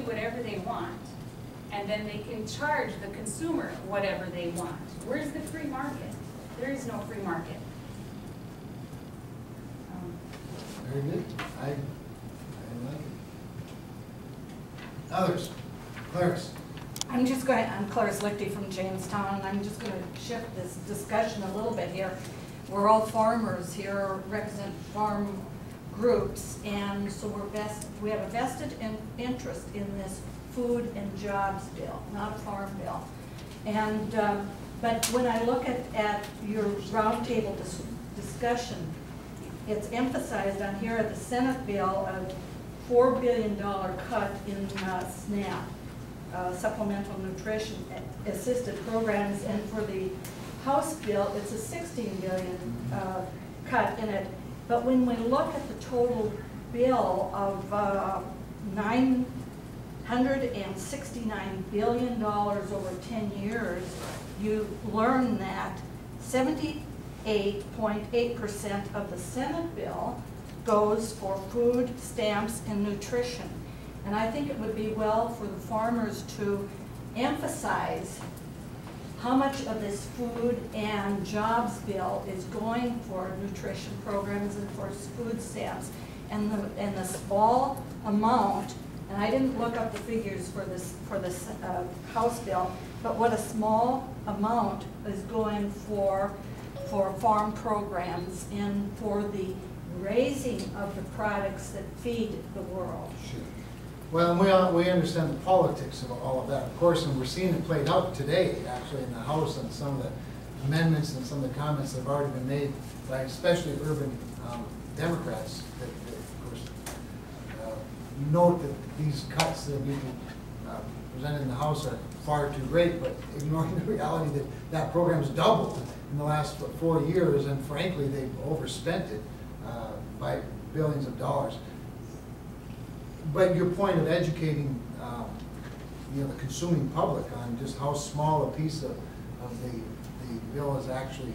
whatever they want, and then they can charge the consumer whatever they want. Where's the free market? There is no free market. Very good. I like it. Others? Clarice? I'm Clarice Lichty from Jamestown, and I'm just going to shift this discussion a little bit here. We're all farmers here, represent farm groups, and so we have a vested interest in this food and jobs bill, not a farm bill. And but when I look at your roundtable discussion, it's emphasized on here at the Senate bill a $4 billion cut in SNAP, supplemental nutrition assisted programs, and for the House bill, it's a $16 billion cut in it. But when we look at the total bill of $969 billion over 10 years, you learn that 78.8% of the Senate bill goes for food, stamps, and nutrition. And I think it would be well for the farmers to emphasize how much of this food and jobs bill is going for nutrition programs and for food stamps. And the small amount, and I didn't look up the figures for this House bill, but what a small amount is going for farm programs and for the raising of the products that feed the world. Sure. Well, and we understand the politics of all of that, of course, and we're seeing it played out today, actually, in the House, and some of the amendments and some of the comments that have already been made by especially urban Democrats that of course, note that these cuts that are being presented in the House are far too great, but ignoring the reality that that program's doubled in the last 4 years, and frankly, they've overspent it by billions of dollars. But your point of educating the consuming public on just how small a piece of the bill is actually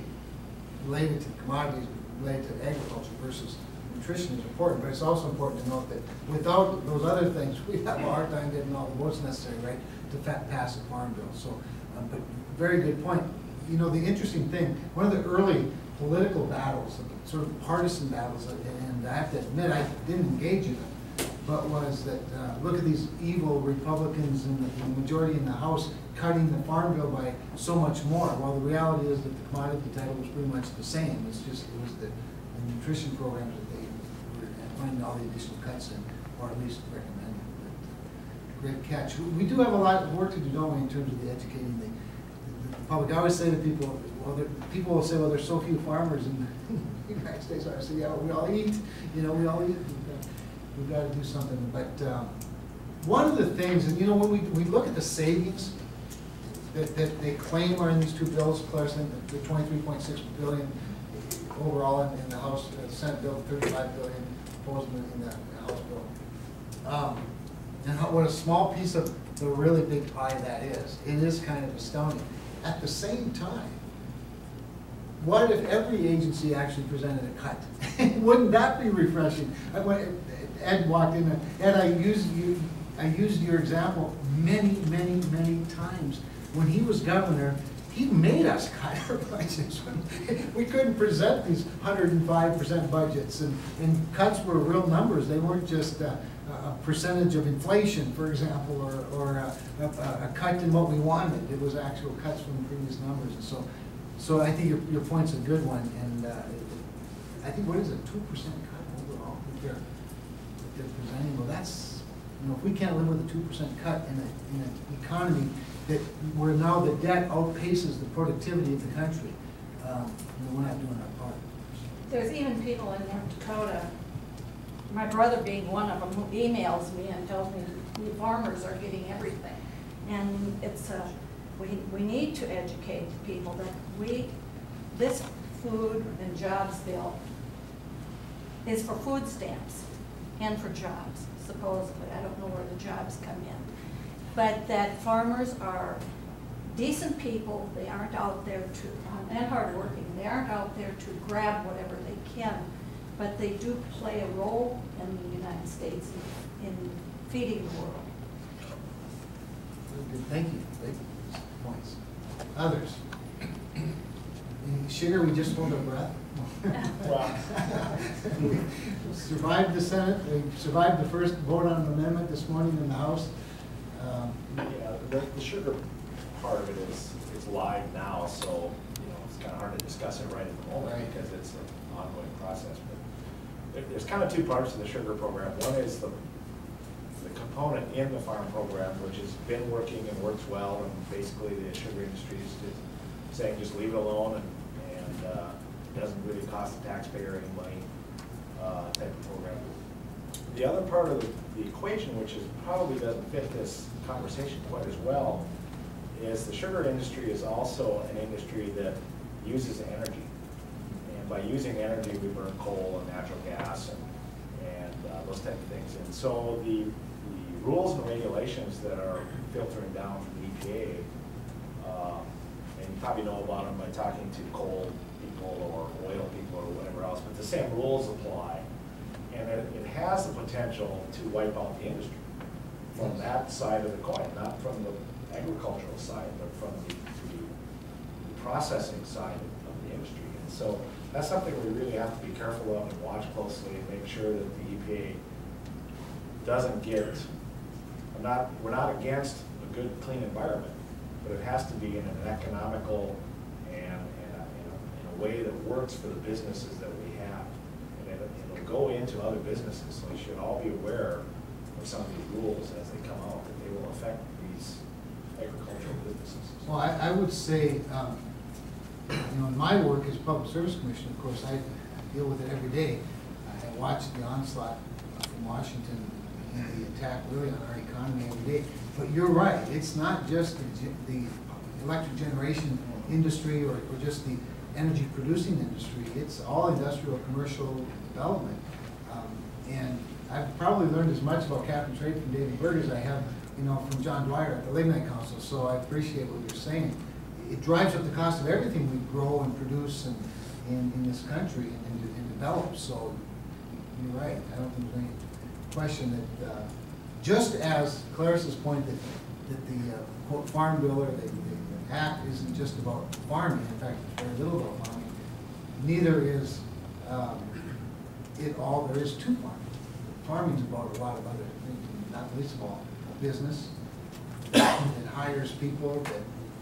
related to commodities, related to agriculture versus nutrition is important, but it's also important to note that without those other things, we have a hard time getting all the votes necessary, right, to pass a farm bill. So, but very good point. You know, the interesting thing, one of the early political battles, sort of partisan battles, and I have to admit I didn't engage in them, but was that look at these evil Republicans in the majority in the House cutting the farm bill by so much more. Well, the reality is that the commodity title was pretty much the same. It's just it was the nutrition programs that they were finding all the additional cuts in, or at least recommending. Great catch. We do have a lot of work to do, don't we, in terms of educating the public. I always say to people, well, people will say, well, there's so few farmers in the United States. I say, yeah, we all eat. You know, we all eat. We've got to do something. But one of the things, and you know, when we look at the savings that they claim are in these two bills, Claire's saying the $23.6 billion overall in the House, Senate bill, $35 billion proposed in the House bill, and what a small piece of the really big pie that is. It is kind of astounding. At the same time, what if every agency actually presented a cut? Wouldn't that be refreshing? Ed walked in, and I used your example many times. When he was governor, he made us cut our budgets. We couldn't present these 105% budgets, and cuts were real numbers. They weren't just a percentage of inflation, for example, or a cut in what we wanted. It was actual cuts from the previous numbers. And so I think your point's a good one, and I think, what is it, 2% cut overall that they're presenting? Well, that's, you know, if we can't live with a 2% cut in an economy that where now the debt outpaces the productivity of the country, you know, we're not doing our part. There's even people in North Dakota, my brother being one of them, who emails me and tells me the farmers are getting everything. And it's we need to educate people that this food and jobs bill is for food stamps and for jobs, supposedly. I don't know where the jobs come in. But that farmers are decent people. They aren't out there and hardworking. They aren't out there to grab whatever they can, but they do play a role in the United States in feeding the world. Good, thank you. Great points. Others? Sugar, we just hold our breath. We survived the Senate, we survived the first vote on an amendment this morning in the House. Yeah, the sugar part of it is, it's live now, so, it's kind of hard to discuss it right at the moment Right. because it's an ongoing process. But there's kind of two parts to the sugar program. One is the component in the farm program, which has been working and works well, and basically the sugar industry is just saying just leave it alone and it doesn't really cost the taxpayer any money type of program. The other part of the equation, which is probably doesn't fit this conversation quite as well, is the sugar industry is also an industry that uses energy. And by using energy, we burn coal and natural gas and those type of things. And so the rules and regulations that are filtering down from the EPA, and you probably know about them by talking to coal people or oil people or whatever else, but the same rules apply. And it has the potential to wipe out the industry from that side of the coin, not from the agricultural side, but from the processing side of the industry. And so that's something we really have to be careful of and watch closely and make sure that the EPA doesn't get, we're not against a good, clean environment, but it has to be in an economical and in a way that works for the businesses that we have. And it'll go into other businesses, so we should all be aware of some of these rules as they come out, that they will affect these agricultural businesses. Well, I would say, in my work as Public Service Commissioner, of course, I deal with it every day. I watch the onslaught from Washington and the attack really on our economy every day. But you're right, it's not just the electric generation industry or just the energy producing industry, it's all industrial commercial development. And I've probably learned as much about cap and trade from David Bird as I have, from John Dwyer at the Lignite Council, so I appreciate what you're saying. It drives up the cost of everything we grow and produce in this country and develop, so you're right. I don't think there's any question that, just as Clarice's point that the quote farm bill or the act isn't just about farming, in fact, it's very little about farming, neither is it all there is to farming. Farming's about a lot of other things, not least of all business that hires people,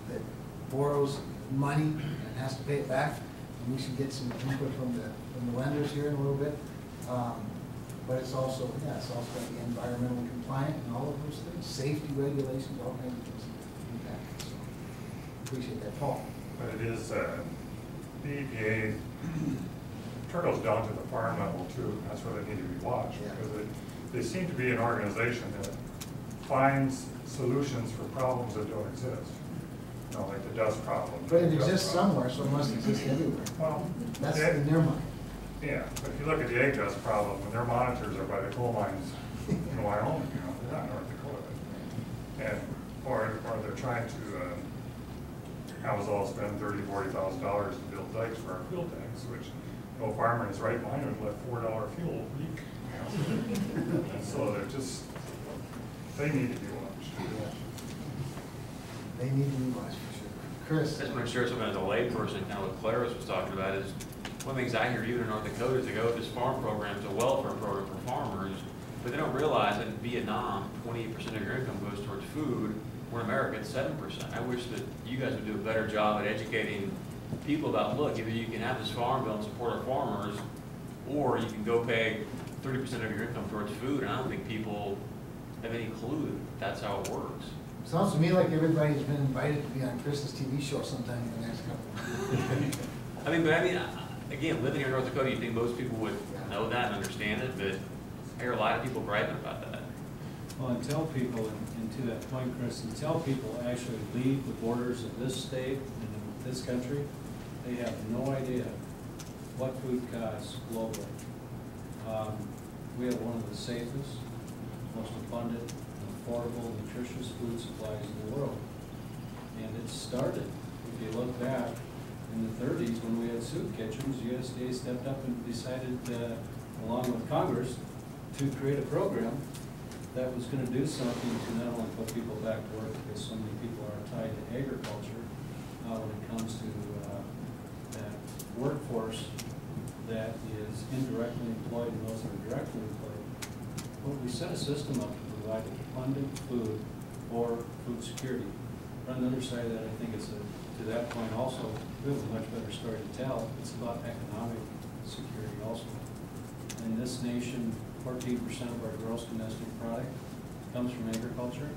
that borrows money and has to pay it back. And we should get some input from the lenders here in a little bit. But it's also, it's also going to be environmentally compliant and all of those things, safety regulations, all kinds of things impact. So appreciate that, Paul. But it is, the EPA trickles down to the farm level too. That's where they need to be watched, because they seem to be an organization that finds solutions for problems that don't exist. Like the dust problem. But it exists somewhere, so it must exist everywhere. Well, that's in their mind. Yeah, but if you look at the egg dust problem, when their monitors are by the coal mines in Wyoming, they're not North Dakota. Or they're trying to have us all spend $30,000 to $40,000 to build dikes for our fuel tanks, which no farmer in his right mind would let $4 fuel leak. So they're just, they need to be watched. They need to be watched for sure. Chris? I just want to share something as a layperson, kind of what Clarice was talking about is, one of the things I hear even in North Dakota is they go, this farm program is a welfare program for farmers, but they don't realize that in Vietnam, 28% of your income goes towards food, where in America it's 7%. I wish that you guys would do a better job at educating people about, look, either you can have this farm bill and support our farmers, or you can go pay 30% of your income towards food, and I don't think people have any clue that that's how it works. Sounds to me like everybody's been invited to be on Chris's TV show sometime in the next couple of years. I mean, again, living here in North Dakota, you think most people would know that and understand it, but I hear a lot of people griping about that. Well, until people, and to that point, Chris, until people actually leave the borders of this state and this country, they have no idea what food costs globally. We have one of the safest, most abundant, affordable, nutritious food supplies in the world. And it started, if you look back, in the 30s when we had soup kitchens, USDA stepped up and decided, along with Congress, to create a program that was gonna do something to not only put people back to work, because so many people are tied to agriculture, when it comes to that workforce that is indirectly employed and those that are directly employed. But we set a system up to provide abundant food or food security. But on the other side of that, I think it's to that point also, we have a much better story to tell. It's about economic security also. In this nation, 14% of our gross domestic product comes from agriculture,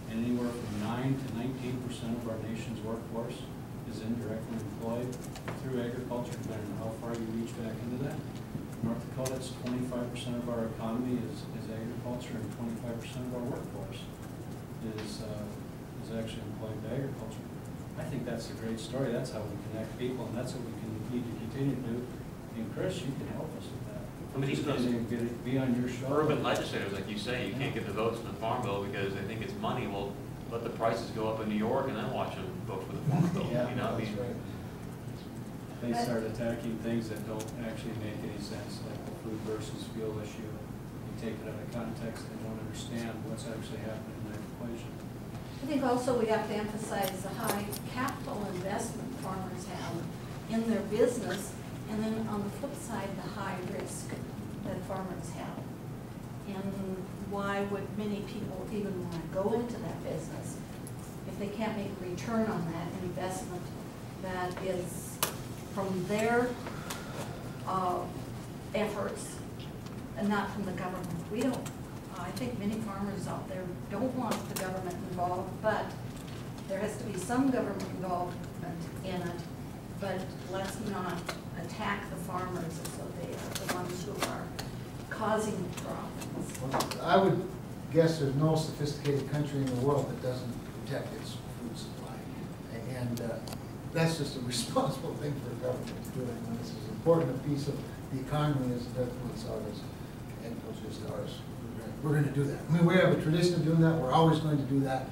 and anywhere from 9 to 19% of our nation's workforce is indirectly employed through agriculture, depending on how far you reach back into that. North Dakota, it's 25% of our economy is agriculture, and 25% of our workforce is actually employed by agriculture. I think that's a great story. That's how we connect people, and that's what we need to continue to do. And Chris, you can help us with that. I mean, Just be on your shoulder. Urban legislators, like you say, you can't get the votes in the farm bill because they think it's money. Well, let the prices go up in New York and then watch them vote for the farm bill. Yeah, You know, I That's mean, right. They start attacking things that don't actually make any sense, like the food versus fuel issue. You take it out of context, they don't understand what's actually happening in that equation. I think also we have to emphasize the high capital investment farmers have in their business, and then on the flip side, the high risk that farmers have. And why would many people even want to go into that business if they can't make a return on that investment that is from their efforts and not from the government? We don't, I think many farmers out there don't want the government involved, but there has to be some government involvement in it. But let's not attack the farmers as though they are the ones who are causing the problems. Well, I would guess there's no sophisticated country in the world that doesn't protect its food supply. And that's just a responsible thing for the government to do. And this is as important a piece of the economy as it's ours, agriculture is ours. We're going to do that. I mean, we have a tradition of doing that. We're always going to do that.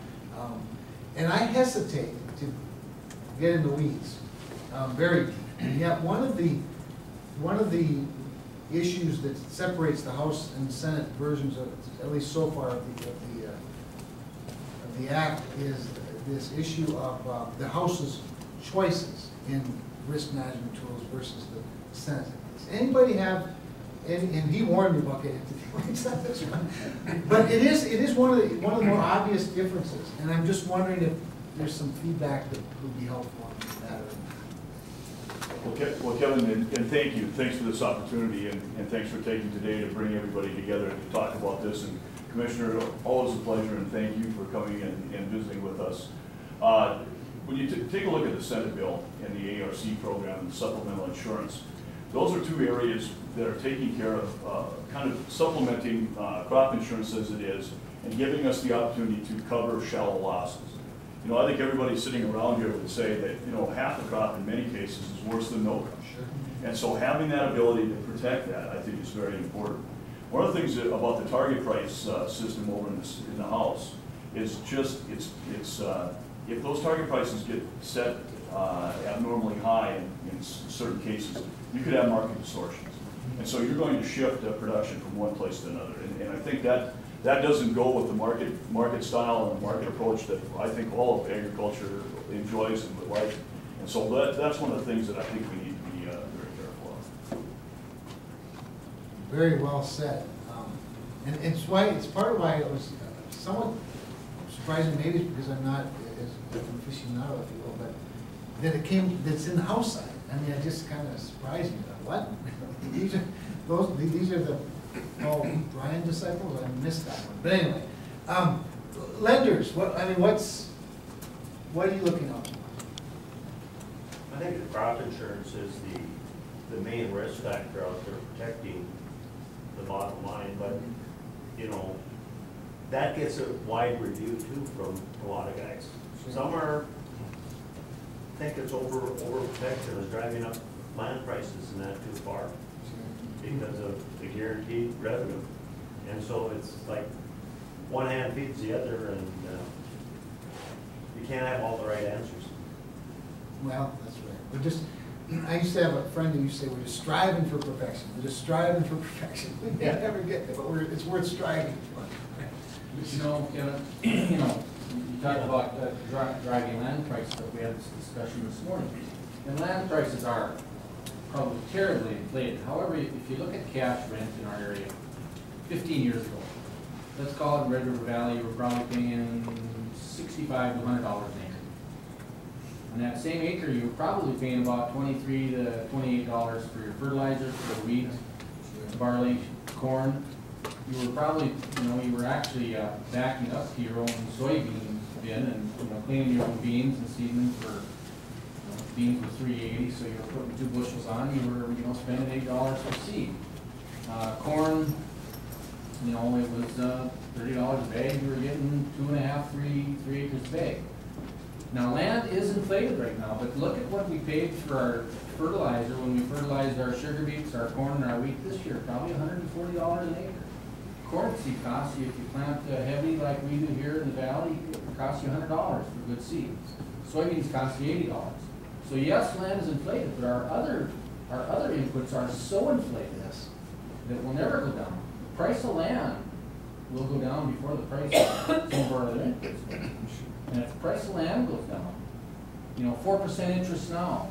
And I hesitate to get in the weeds very deep. And yet, one of the issues that separates the House and Senate versions of, at least so far, of the act is this issue of the House's choices in risk management tools versus the Senate. Does anybody have? And he warned me about getting into this one. But it is one of the more obvious differences, and I'm just wondering if there's some feedback that would be helpful on that. Well, Kevin, and thank you. Thanks for this opportunity, and thanks for taking today to bring everybody together to talk about this. And Commissioner, always a pleasure, and thank you for coming and visiting with us. When you take a look at the Senate bill and the ARC program and supplemental insurance, those are two areas that are taking care of kind of supplementing crop insurance as it is and giving us the opportunity to cover shallow losses. You know, I think everybody sitting around here would say that, you know, half the crop in many cases is worse than no crop. Sure. And so having that ability to protect that, I think, is very important. One of the things about the target price system over in the House is just, if those target prices get set abnormally high in certain cases, you could have market distortions. And so you're going to shift production from one place to another. And I think that doesn't go with the market style and the market approach that I think all of agriculture enjoys and would like. And so that's one of the things that I think we need to be very careful of. Very well said. And it's part of why it was somewhat surprising, maybe it's because I'm not as aficionado, if you will, but that's in the House side. I mean, it just kind of surprised me. What? These are the Brian disciples? I missed that one. But anyway, lenders, what are you looking at? I think the crop insurance is the main risk factor out there protecting the bottom line, but you know, that gets a wide review too from a lot of guys. Some think it's overprotected and is driving up land prices and that too far because of the guaranteed revenue. And so it's like one hand feeds the other, and you can't have all the right answers. Well, that's right. I used to have a friend who used to say, we're just striving for perfection. We're just striving for perfection. We never get there, but it's worth striving for. You know, Kevin, you know, you talked about driving land prices, but we had this discussion this morning. And land prices are probably terribly inflated. However, if you look at cash rent in our area, 15 years ago, let's call it Red River Valley, you were probably paying $65 to $100 an acre. On that same acre, you were probably paying about $23 to $28 for your fertilizer, for the wheat, barley, corn. You were probably, you know, you were actually backing up to your own soybean bin and, you know, cleaning your own beans and seeding for, you know, beans were $3.80, so you were putting 2 bushels on, you were, you know, spending $8 for seed. Corn, you know, it was $30 a bag, you were getting 2.5, 3 acres a bag. Now, land is inflated right now, but look at what we paid for our fertilizer when we fertilized our sugar beets, our corn, and our wheat this year, probably $140 an acre. Corn seed costs you, if you plant heavy like we do here in the valley, it costs you $100 for good seed. Soybeans cost you $80. So yes, land is inflated, but our other inputs are so inflated that will never go down. The price of land will go down before the price of some of our other inputs. And if the price of land goes down, you know, 4% interest now.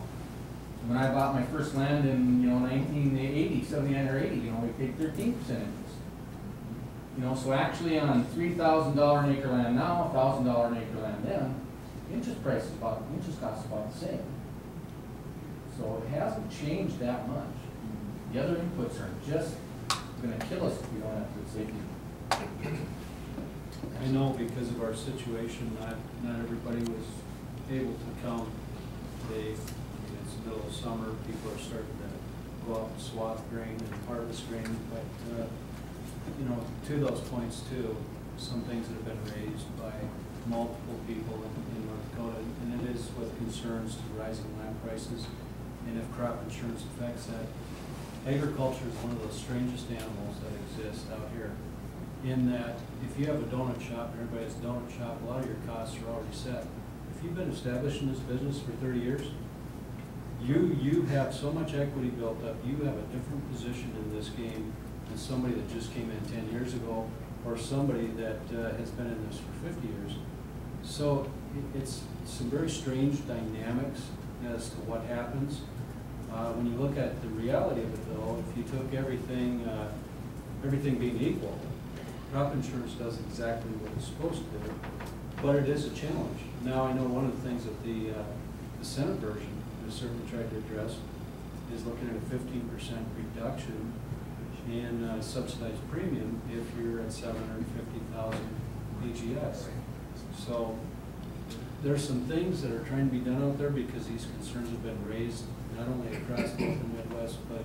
When I bought my first land in, you know, 1980, 79 or 80, you know, we paid 13% interest. You know, so actually on $3,000 an acre land now, $1,000 an acre land then, interest costs about the same. So it hasn't changed that much. The other inputs are just going to kill us if we don't have good safety. I know because of our situation, not everybody was able to come today. I mean, it's the middle of summer, people are starting to go out and swath grain and harvest grain, but you know, to those points too, some things that have been raised by multiple people in North Dakota, and it is with concerns to rising land prices, and if crop insurance affects that. Agriculture is one of those strangest animals that exist out here, in that if you have a donut shop, and everybody has a donut shop, a lot of your costs are already set. If you've been established in this business for 30 years, you have so much equity built up, you have a different position in this game than somebody that just came in 10 years ago, or somebody that has been in this for 50 years. So it's some very strange dynamics as to what happens. When you look at the reality of it though, if you took everything being equal, crop insurance does exactly what it's supposed to do, but it is a challenge. Now I know one of the things that the Senate version has certainly tried to address is looking at a 15% reduction in subsidized premium if you're at 750,000 AGS. So there's some things that are trying to be done out there because these concerns have been raised not only across the Midwest, but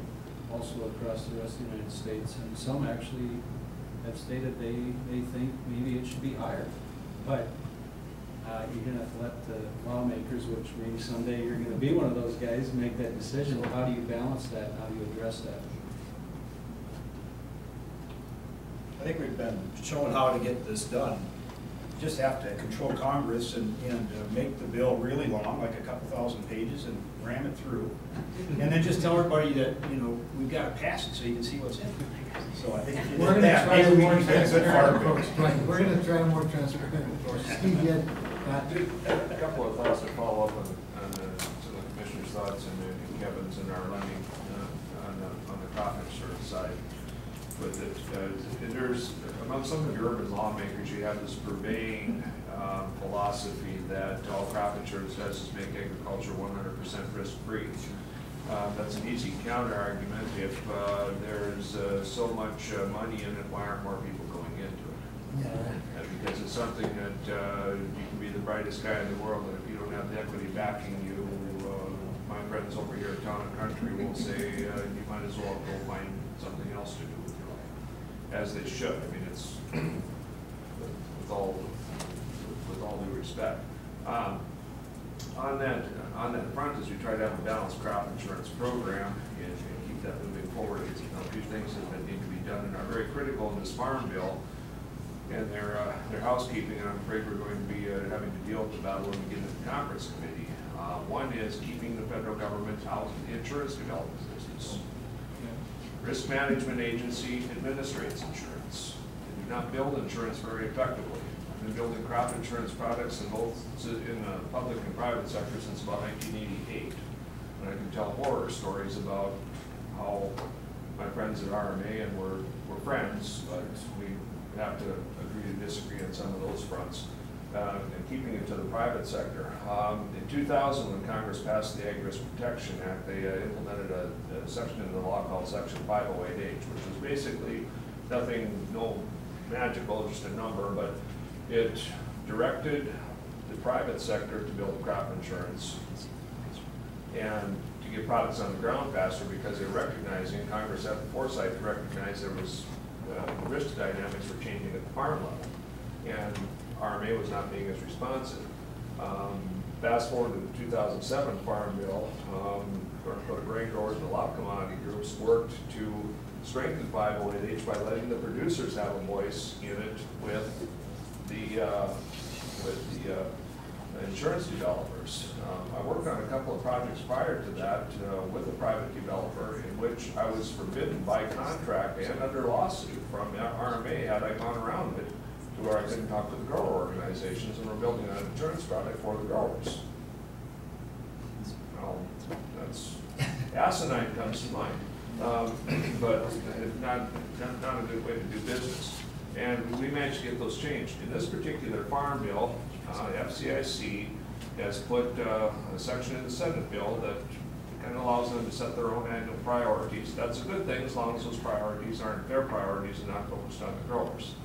also across the rest of the United States. And some actually have stated they think maybe it should be higher. But you're going to have to let the lawmakers, which maybe someday you're going to be one of those guys, make that decision. Well, how do you balance that? How do you address that? I think we've been shown how to get this done. You just have to control Congress and make the bill really long, like a couple thousand pages, and ram it through. And then just tell everybody that, you know, we've got to pass it so you can see what's in it. So I think if you We're did going to that, try maybe a we more can get a good transparent Fargo. approach. We're going to try a more transparent approach. Steve, you had, A couple of thoughts to follow up on some of the commissioner's thoughts and Kevin's and our lending on the crop insurance side. But there's, among some of your urban lawmakers, you have this pervading philosophy that all crop insurance does is make agriculture 100% risk-free. That's an easy counter-argument. If there's so much money in it, why aren't more people going into it? yeah, Because it's something that you can be the brightest guy in the world, but if you don't have the equity backing you, my friends over here at Town and Country will say you might as well go find something else to do with your life, as they should. I mean, it's with all due respect. On that front, as we try to have a balanced crop insurance program and keep that moving forward, a few things that need to be done and are very critical in this farm bill and their housekeeping, and I'm afraid we're going to be having to deal with the battle when we get into the conference committee. One is keeping the federal government out of the insurance development business. Risk Management Agency administrates insurance. It not build insurance very effectively. I've been building crop insurance products in both in the public and private sector since about 1988. And I can tell horror stories about how my friends at RMA, and we're friends, but we have to agree to disagree on some of those fronts. And keeping it to the private sector. In 2000, when Congress passed the Ag Risk Protection Act, they implemented a section in the law called Section 508H, which was basically nothing, no magical, just a number, but it directed the private sector to build crop insurance and to get products on the ground faster, because they're recognizing, Congress had the foresight to recognize there was risk dynamics were changing at the farm level, and RMA was not being as responsive. Fast forward to the 2007 Farm Bill, North Dakota grain growers and a lot of commodity groups worked to strengthen 508H by letting the producers have a voice in it with the insurance developers. I worked on a couple of projects prior to that with a private developer, in which I was forbidden by contract and under lawsuit from RMA had I gone around it, to where I couldn't talk to the grower organizations, and we're building an insurance product for the growers. Well, that's asinine comes to mind, but not a good way to do business. And we managed to get those changed. In this particular farm bill, FCIC has put a section in the Senate bill that kind of allows them to set their own annual priorities. That's a good thing, as long as those priorities aren't their priorities and not focused on the growers.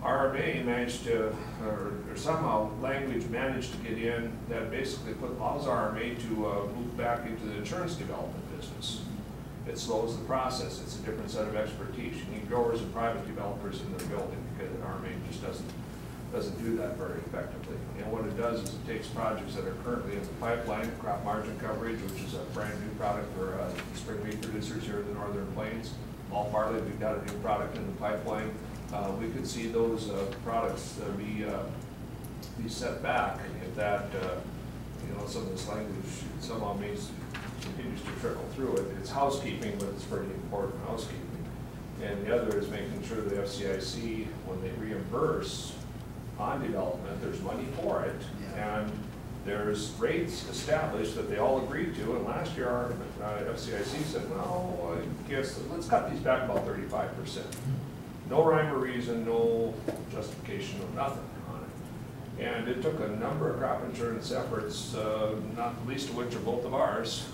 RMA managed to, or somehow language managed to get in that basically allows RMA to move back into the insurance development business. It slows the process. It's a different set of expertise. You need growers and private developers in their building, because RMA just doesn't do that very effectively. And what it does is it takes projects that are currently in the pipeline, crop margin coverage, which is a brand new product for spring wheat producers here in the Northern Plains. Fall barley, we've got a new product in the pipeline. We could see those products be set back if that, some of this language somehow continues to trickle through it. It's housekeeping, but it's pretty important housekeeping. And the other is making sure the FCIC, when they reimburse on development, there's money for it, and there's rates established that they all agreed to. And last year, our FCIC said, well, I guess let's cut these back about 35%. No rhyme or reason, no justification, no nothing on it. And it took a number of crop insurance efforts, not the least of which are both of ours.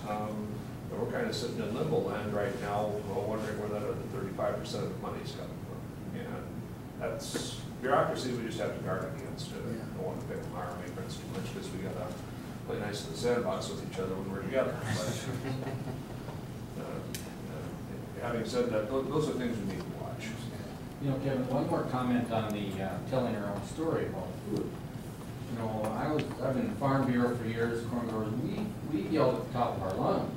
We're kind of sitting in limbo land right now, wondering where that other 35% of the money is coming from. And that's bureaucracy we just have to guard against. I don't want to pick on our maintenance too much, because we got to play nice in the sandbox with each other when we're together. But, having said that, those are things we need to watch. Kevin, one more comment on the telling our own story about food. I've been in the Farm Bureau for years, corn growers, we yelled at the top of our lungs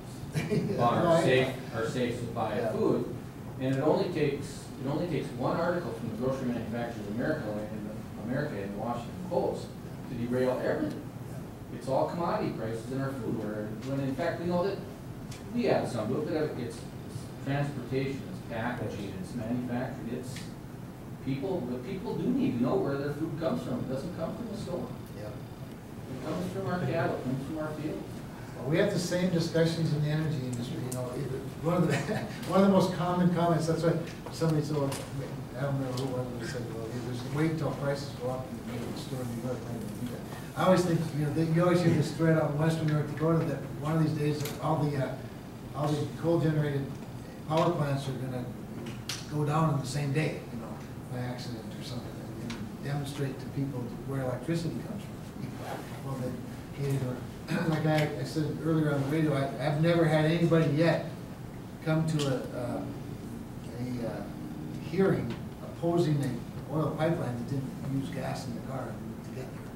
about our safe supply of food, and it only takes one article from the Grocery Manufacturers of America in the Washington Post to derail everything. It's all commodity prices in our food, when in fact we know that we add some to it, but it's transportation, it's packaging, it's manufacturing, the people do need to know where their food comes from. It doesn't come from the store. It comes from our cattle, it comes from our fields. Well, we have the same discussions in the energy industry. One of the most common comments. That's why somebody said, I don't remember who it was, said, well, there's wait till prices go up in the store in New York. I always think, you always hear this thread out in western North Dakota that one of these days all the coal-generated power plants are going to go down on the same day, by accident or something, and demonstrate to people where electricity comes from. Well, like I said earlier on the radio, I've never had anybody yet come to a hearing opposing the oil pipeline that didn't use gas in the car to get there.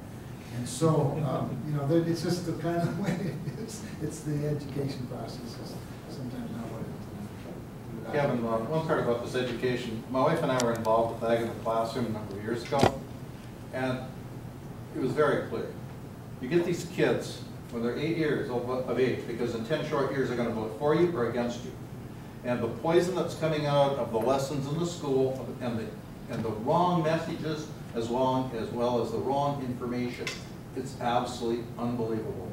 And so, it's just the kind of way it is. It's the education process is sometimes not what it is. Kevin, one part about this education, my wife and I were involved with ag in the classroom a number of years ago, and it was very clear. You get these kids when they're 8 years of age, because in 10 short years they're going to vote for you or against you. And the poison that's coming out of the lessons in the school and the and the wrong messages as well as the wrong information. It's absolutely unbelievable.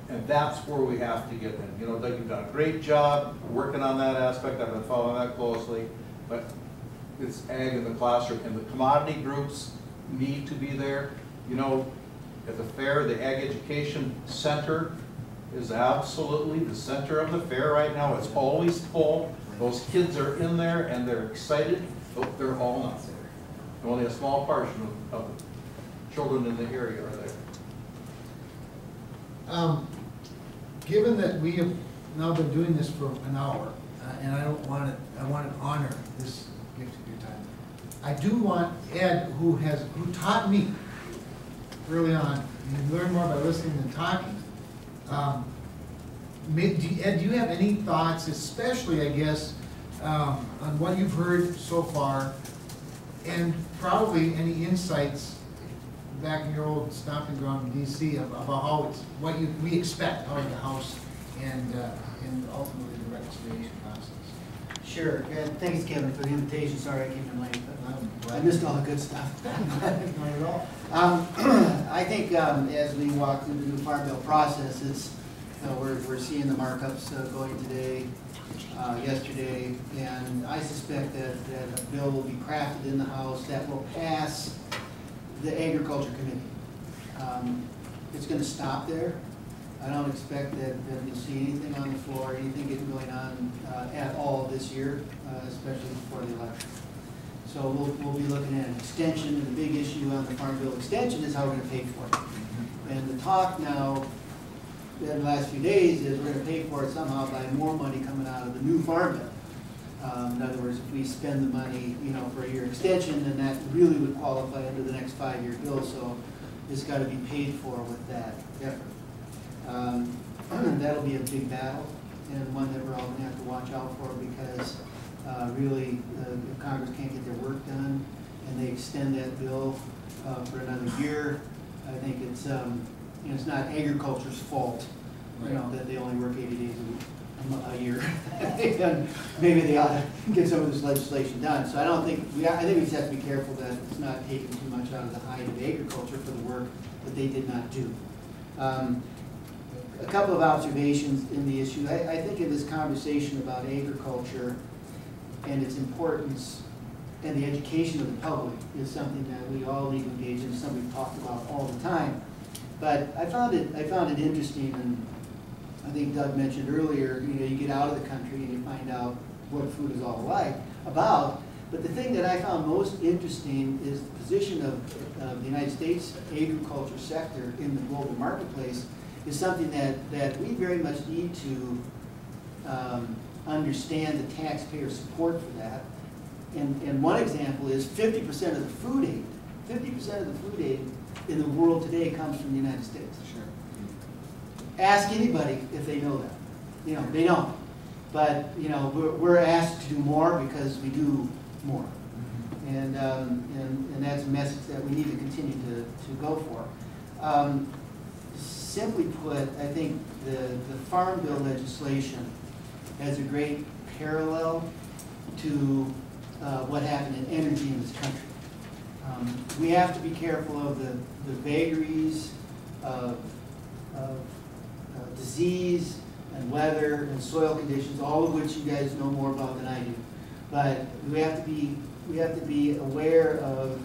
And that's where we have to get in. You know, Doug, you've done a great job working on that aspect. I've been following that closely. But it's ag in the classroom, and the commodity groups need to be there. You know, at the fair, the Ag Education Center is absolutely the center of the fair right now. It's always full. Those kids are in there and they're excited, but they're all not there. Only a small portion of the children in the area are there. Given that we have now been doing this for an hour, and I want to honor this gift of your time. I do want Ed, who taught me early on, you learn more by listening than talking. Ed, do you have any thoughts, especially, I guess, on what you've heard so far, and probably any insights back in your old stomping ground in DC about how it's what we expect out of the House and ultimately the reconciliation process? Sure, and thanks, Kevin, for the invitation. Sorry I came in late, but I missed all the good stuff. Not at all. I think as we walk through the new Farm Bill process, it's we're seeing the markups going today, yesterday, and I suspect that a bill will be crafted in the House that will pass the Agriculture Committee. It's going to stop there. I don't expect that you'll see anything on the floor, anything getting going on at all this year, especially before the election. So we'll be looking at an extension, and the big issue on the Farm Bill extension is how we're going to pay for it. And the talk now in the last few days is we're going to pay for it somehow by more money coming out of the new Farm Bill. In other words, if we spend the money, for a year extension, then that really would qualify under the next 5-year bill. So it's got to be paid for with that effort. That'll be a big battle, and one that we're all going to have to watch out for, because really, if Congress can't get their work done and they extend that bill for another year, I think it's it's not agriculture's fault, that they only work 80 days a year. And maybe they ought to get some of this legislation done. So I think we just have to be careful that it's not taking too much out of the hide of agriculture for the work that they did not do. A couple of observations in the issue. I think in this conversation about agriculture and its importance and the education of the public is something that we all need to engage in, something we talk about all the time. But I found it interesting, and I think Doug mentioned earlier, you get out of the country and you find out what food is all about. But the thing that I found most interesting is the position of the United States agriculture sector in the global marketplace is something that we very much need to understand the taxpayer support for that. And one example is 50% of the food aid, 50% of the food aid in the world today comes from the United States. Sure. Ask anybody if they know that. They don't. But we're asked to do more because we do more. And that's a message that we need to continue to go for. Simply put, I think the Farm Bill legislation has a great parallel to what happened in energy in this country. We have to be careful of the vagaries of disease and weather and soil conditions, all of which you guys know more about than I do. But we have to be aware of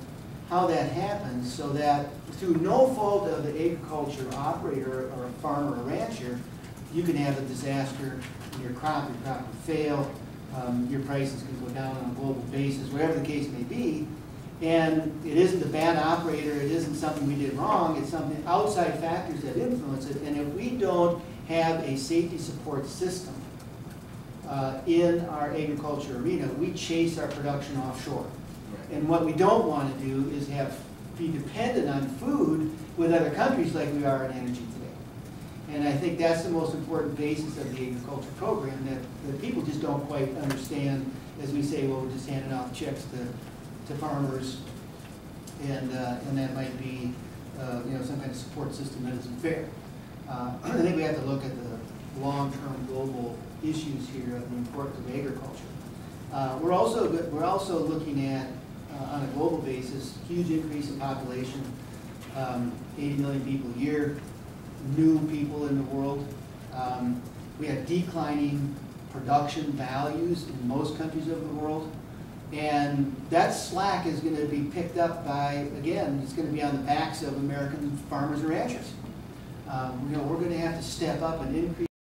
how that happens, so that through no fault of the agriculture operator or a farmer or rancher, you can have a disaster in your crop will fail, your prices can go down on a global basis, whatever the case may be. And it isn't a bad operator, it isn't something we did wrong, it's something outside factors that influence it. And if we don't have a safety support system in our agriculture arena, we chase our production offshore. And what we don't want to do is be dependent on food with other countries like we are in energy today. And I think that's the most important basis of the agriculture program that people just don't quite understand, as we say, well, we're just handing out checks to farmers, and that might be some kind of support system that isn't fair. I think we have to look at the long-term global issues here of the importance of agriculture. We're also looking at on a global basis, huge increase in population, 80 million people a year, new people in the world. We have declining production values in most countries of the world. And that slack is going to be picked up by, again, it's going to be on the backs of American farmers and ranchers. We're going to have to step up and increase